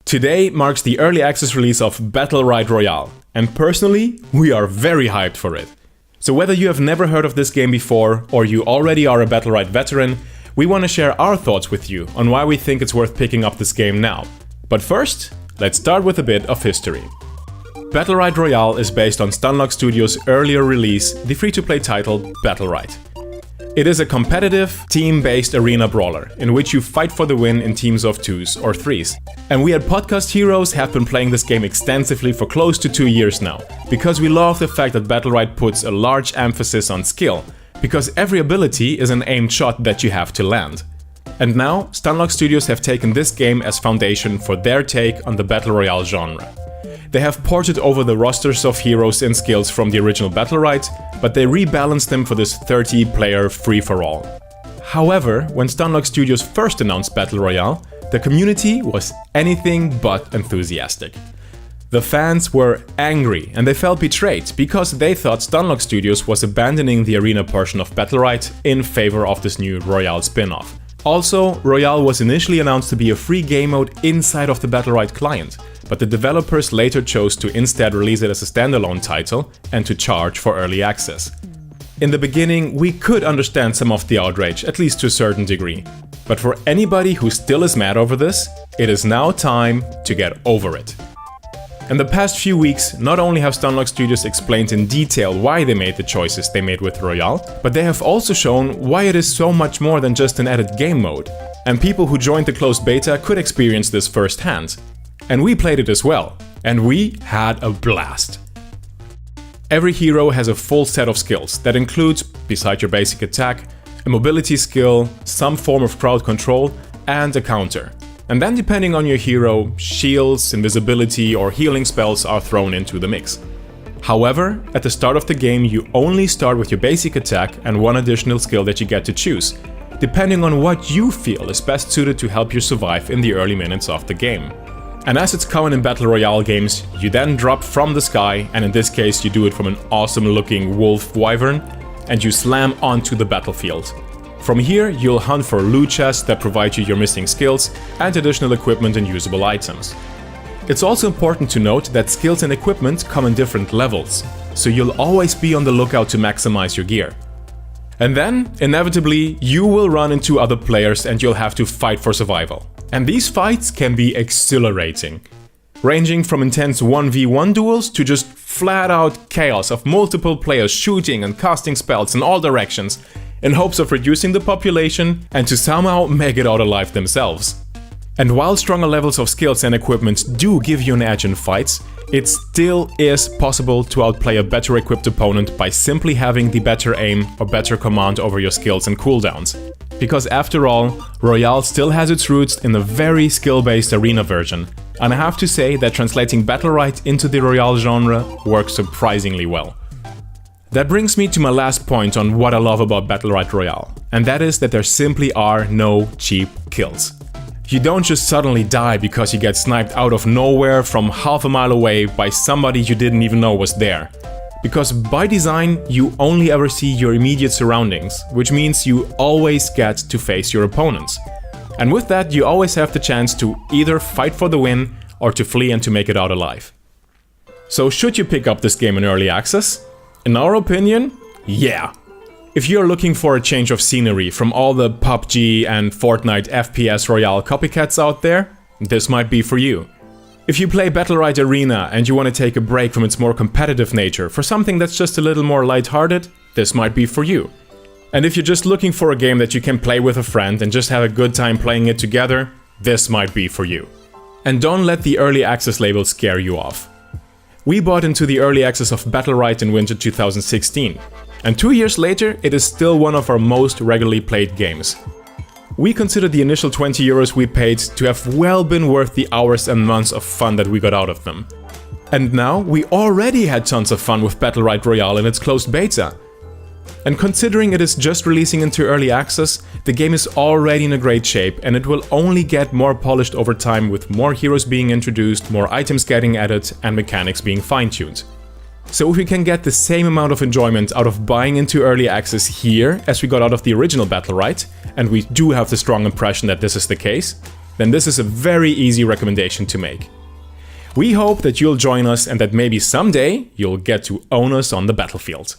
Today marks the early access release of Battlerite Royale, and personally, we are very hyped for it. So whether you have never heard of this game before, or you already are a Battlerite veteran, we want to share our thoughts with you on why we think it's worth picking up this game now. But first, let's start with a bit of history. Battlerite Royale is based on Stunlock Studios' earlier release, the free-to-play title Battlerite. It is a competitive, team-based arena brawler, in which you fight for the win in teams of 2s or 3s. And we at Podcast Heroes have been playing this game extensively for close to 2 years now, because we love the fact that Battlerite puts a large emphasis on skill, because every ability is an aimed shot that you have to land. And now, Stunlock Studios have taken this game as foundation for their take on the Battle Royale genre. They have ported over the rosters of heroes and skills from the original Battlerite, but they rebalanced them for this 30-player free-for-all. However, when Stunlock Studios first announced Battle Royale, the community was anything but enthusiastic. The fans were angry and they felt betrayed because they thought Stunlock Studios was abandoning the arena portion of Battlerite in favor of this new Royale spin-off. Also, Royale was initially announced to be a free game mode inside of the Battlerite client, but the developers later chose to instead release it as a standalone title and to charge for early access. In the beginning, we could understand some of the outrage, at least to a certain degree. But for anybody who still is mad over this, it is now time to get over it. In the past few weeks, not only have Stunlock Studios explained in detail why they made the choices they made with Royale, but they have also shown why it is so much more than just an added game mode. And people who joined the closed beta could experience this firsthand. And we played it as well, and we had a blast. Every hero has a full set of skills that includes, besides your basic attack, a mobility skill, some form of crowd control, and a counter. And then depending on your hero, shields, invisibility or healing spells are thrown into the mix. However, at the start of the game you only start with your basic attack and one additional skill that you get to choose, depending on what you feel is best suited to help you survive in the early minutes of the game. And as it's common in Battle Royale games, you then drop from the sky, and in this case you do it from an awesome looking wolf wyvern, and you slam onto the battlefield. From here, you'll hunt for loot chests that provide you your missing skills and additional equipment and usable items. It's also important to note that skills and equipment come in different levels, so you'll always be on the lookout to maximize your gear. And then, inevitably, you will run into other players and you'll have to fight for survival. And these fights can be exhilarating, ranging from intense 1v1 duels to just flat-out chaos of multiple players shooting and casting spells in all directions, in hopes of reducing the population and to somehow make it out alive themselves. And while stronger levels of skills and equipment do give you an edge in fights, it still is possible to outplay a better equipped opponent by simply having the better aim or better command over your skills and cooldowns. Because after all, Royale still has its roots in a very skill-based arena version, and I have to say that translating Battlerite into the Royale genre works surprisingly well. That brings me to my last point on what I love about Battlerite Royale, and that is that there simply are no cheap kills. You don't just suddenly die because you get sniped out of nowhere from half a mile away by somebody you didn't even know was there. Because by design, you only ever see your immediate surroundings, which means you always get to face your opponents. And with that, you always have the chance to either fight for the win or to flee and to make it out alive. So should you pick up this game in early access? In our opinion, yeah. If you're looking for a change of scenery from all the PUBG and Fortnite FPS Royale copycats out there, this might be for you. If you play Battlerite Arena and you want to take a break from its more competitive nature for something that's just a little more lighthearted, this might be for you. And if you're just looking for a game that you can play with a friend and just have a good time playing it together, this might be for you. And don't let the early access label scare you off. We bought into the early access of Battlerite in winter 2016, and 2 years later it is still one of our most regularly played games. We consider the initial €20 we paid to have well been worth the hours and months of fun that we got out of them. And now we already had tons of fun with Battlerite Royale in its closed beta. And considering it is just releasing into early access, the game is already in a great shape and it will only get more polished over time with more heroes being introduced, more items getting added and mechanics being fine-tuned. So if we can get the same amount of enjoyment out of buying into early access here as we got out of the original Battlerite, and we do have the strong impression that this is the case, then this is a very easy recommendation to make. We hope that you'll join us and that maybe someday you'll get to own us on the battlefield.